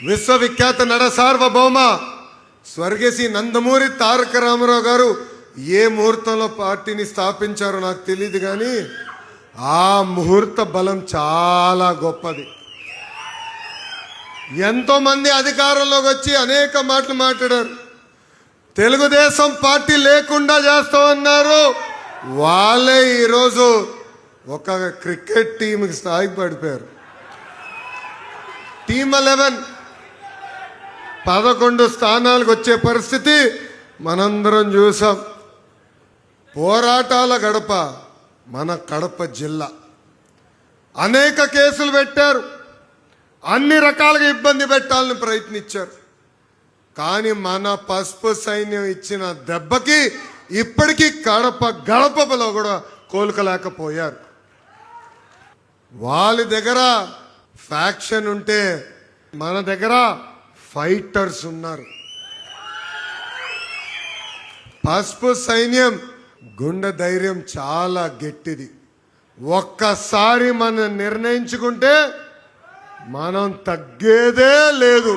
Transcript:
విశ్వవిఖ్యాత నట సార్వభౌమ స్వర్గీయ నందమూరి తారక రామారావు గారు ఏ ముహూర్తంలో పార్టీని స్థాపించారో నాకు తెలియదు, కానీ ఆ ముహూర్త బలం చాలా గొప్పది. ఎంతో మంది అధికారంలోకి వచ్చి అనేక మాటలు మాట్లాడారు. తెలుగుదేశం పార్టీ లేకుండా చేస్తామన్నారు. వాళ్ళే ఈరోజు ఒక క్రికెట్ టీంకి స్థాయికి పడిపోయారు. టీమ్ 11 11 స్థానాలకు వచ్చే పరిస్థితి మనందరం చూసాం. పోరాటాల గడప మన కడప జిల్లా. అనేక కేసులు పెట్టారు, అన్ని రకాలుగా ఇబ్బంది పెట్టాలని ప్రయత్నించారు. కానీ మన పసుపు సైన్యం ఇచ్చిన దెబ్బకి ఇప్పటికీ కడప గడపలో కూడా కోలుకోలేకపోయారు. వాళ్ళ దగ్గర ఫ్యాక్షన్ ఉంటే మన దగ్గర ఫైటర్స్ ఉన్నారు. పసుపు సైన్యం గుండె ధైర్యం చాలా గట్టిది. ఒక్కసారి మనం నిర్ణయించుకుంటే మనం తగ్గేదే లేదు.